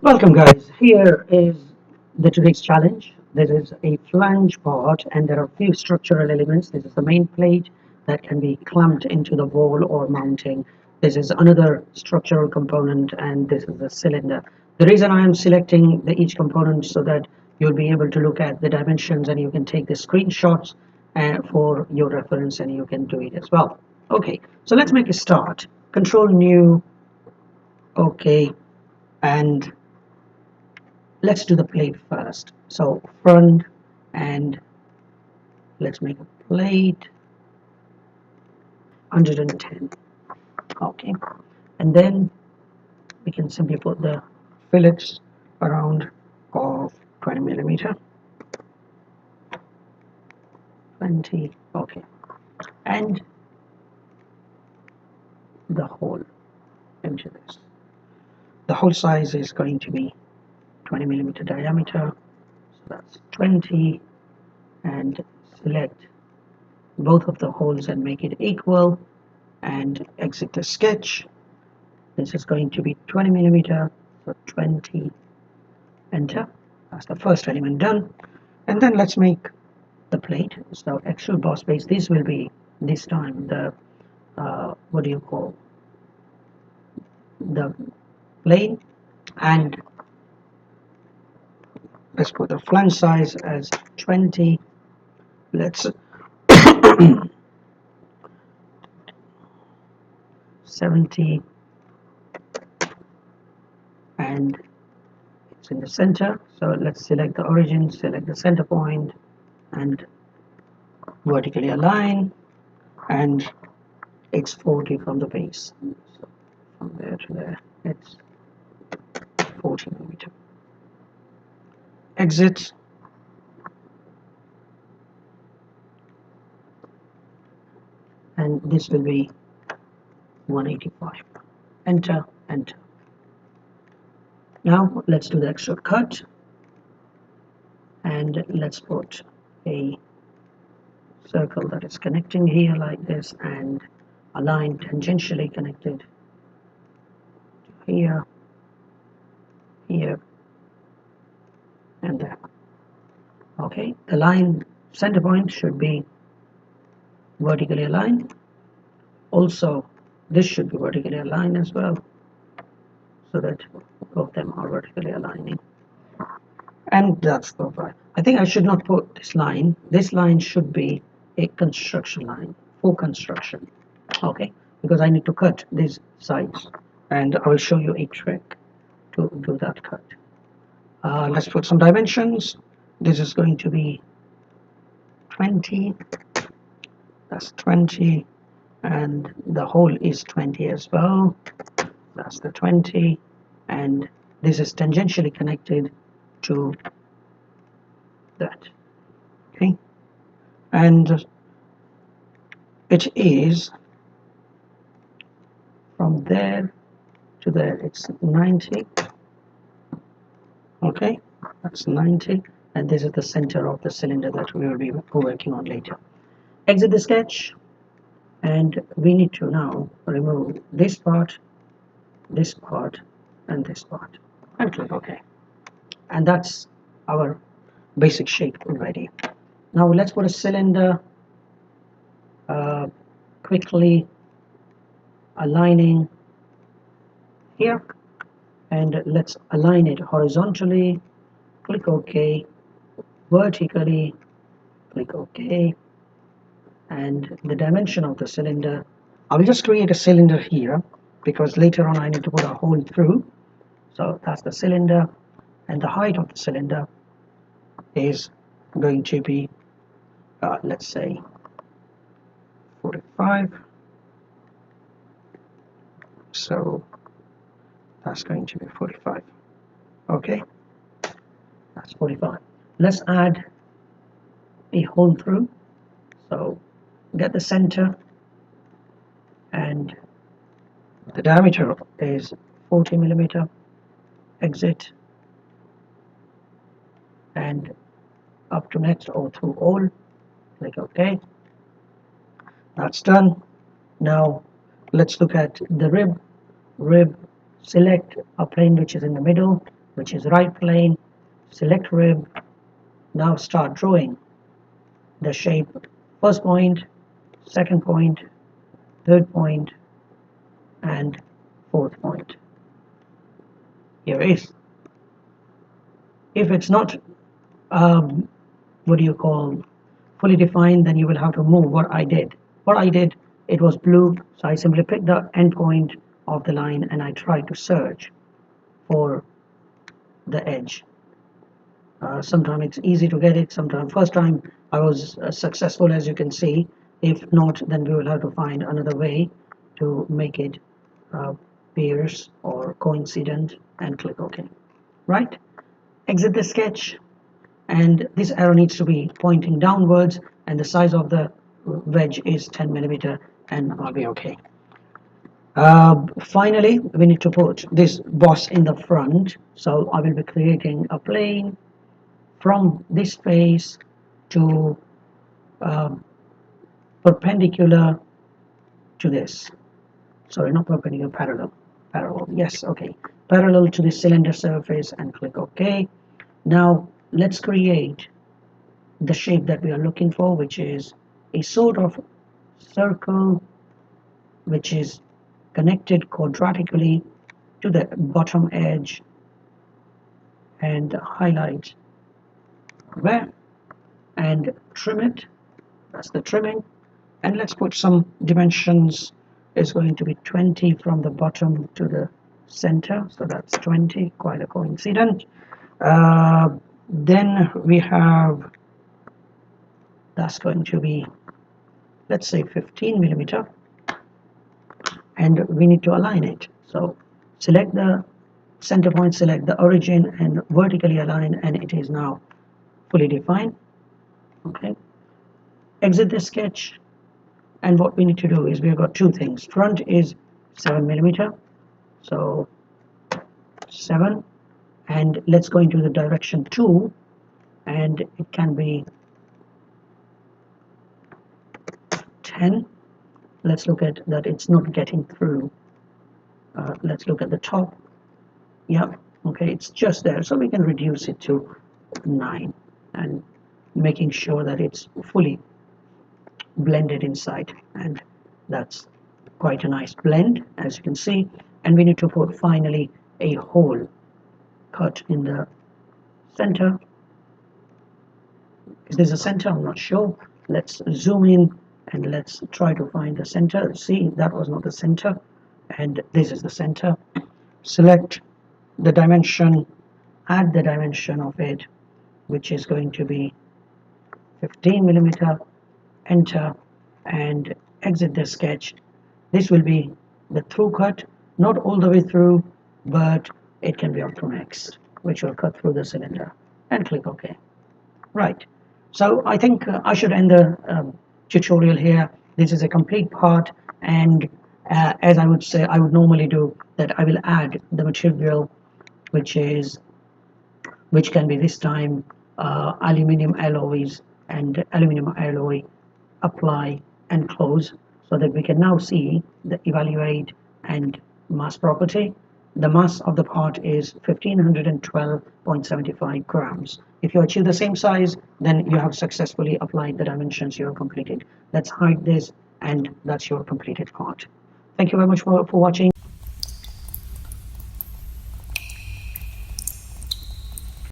Welcome guys, here is the today's challenge. This is a flange part and there are a few structural elements. This is the main plate that can be clamped into the wall or mounting. This is another structural component and this is the cylinder. The reason I am selecting each component so that you'll be able to look at the dimensions and you can take the screenshots for your reference and you can do it as well. Okay, so let's make a start. Control new, okay, and let's do the plate first. So front, and let's make a plate 110. Okay, and then we can simply put the fillets around of 20 millimeter. 20. Okay, and the hole into this. The hole size is going to be 20 millimeter diameter, so that's 20, and select both of the holes and make it equal and exit the sketch. This is going to be 20 millimeter, so 20, enter. That's the first element done. And then let's make the plate. So extrude boss base, this will be this time the what do you call the plane, and let's put the flange size as 20. Let's 70, and it's in the center. So let's select the origin, select the center point, and vertically align, and it's 40 from the base. So from there to there, it's 40 millimeter. Exit, and this will be 185. Enter, enter. Now let's do the extrude cut, and let's put a circle that is connecting here like this and a line tangentially connected to here, here, and there. Okay, the line center point should be vertically aligned. Also, this should be vertically aligned as well, so that both of them are vertically aligning. And that's the right. I think I should not put this line. This line should be a construction line for construction. Okay, because I need to cut these sides, and I will show you a trick to do that cut. Let's put some dimensions. This is going to be 20. That's 20, and the hole is 20 as well. That's the 20, and this is tangentially connected to that. Okay, and it is from there to there, it's 90. Okay, that's 90, and this is the center of the cylinder that we will be working on later. Exit the sketch, and we need to now remove this part, and this part, and click OK. And that's our basic shape ready. Now let's put a cylinder, quickly aligning here, and let's align it horizontally. Click OK. Vertically, click OK. And the dimension of the cylinder, I will just create a cylinder here because later on I need to put a hole through. So that's the cylinder, and the height of the cylinder is going to be let's say 45. So that's going to be 45. Okay, that's 45. Let's add a hole through. So get the center, and the diameter is 40 millimeter. Exit, and up to next or through all, click OK. That's done. Now let's look at the rib. Select a plane which is in the middle, which is right plane, select rib. Now start drawing the shape, first point, second point, third point, and fourth point. Here is. If it's not what do you call fully defined, then you will have to move what I did. It was blue, so I simply picked the end point of the line and I tried to search for the edge. Sometimes it's easy to get it, sometimes first time I was successful, as you can see. If not, then we will have to find another way to make it pierce or coincident and click OK. Right? Exit the sketch, and this arrow needs to be pointing downwards, and the size of the wedge is 10 millimeter, and I'll be okay. Finally, we need to put this boss in the front, so I will be creating a plane from this face to perpendicular to this. Sorry, not perpendicular, parallel, yes, okay, parallel to the cylinder surface, and click OK. Now let's create the shape that we are looking for, which is a sort of circle which is connected quadratically to the bottom edge, and highlight where and trim it. That's the trimming, and let's put some dimensions. Is going to be 20 from the bottom to the center, so that's 20, quite a coincidence. Then we have, that's going to be, let's say 15 millimeter, and we need to align it. So select the center point, select the origin, and vertically align, and it is now fully defined. Okay, exit the sketch, and what we need to do is we've got two things. Front is 7 millimeter, so 7, and let's go into the direction 2, and it can be 10. Let's look at that, it's not getting through. Let's look at the top. Yeah, okay, it's just there, so we can reduce it to 9, and making sure that it's fully blended inside, and that's quite a nice blend, as you can see. And we need to put finally a hole cut in the center. Is this a center? I'm not sure. Let's zoom in and let's try to find the center. See, that was not the center, and this is the center. Select the dimension, add the dimension of it, which is going to be 15 millimeter, enter, and exit the sketch. This will be the through cut, not all the way through, but it can be up to next, which will cut through the cylinder, and click OK. Right, so I think I should end the tutorial here. This is a complete part, and as I would say, I would normally do that, I will add the material, which can be this time aluminum alloys, and aluminum alloy, apply and close, so that we can now see the evaluate and mass property. The mass of the part is 1512.75 grams. If you achieve the same size, then you have successfully applied the dimensions you have completed. Let's hide this, and that's your completed part. Thank you very much for watching.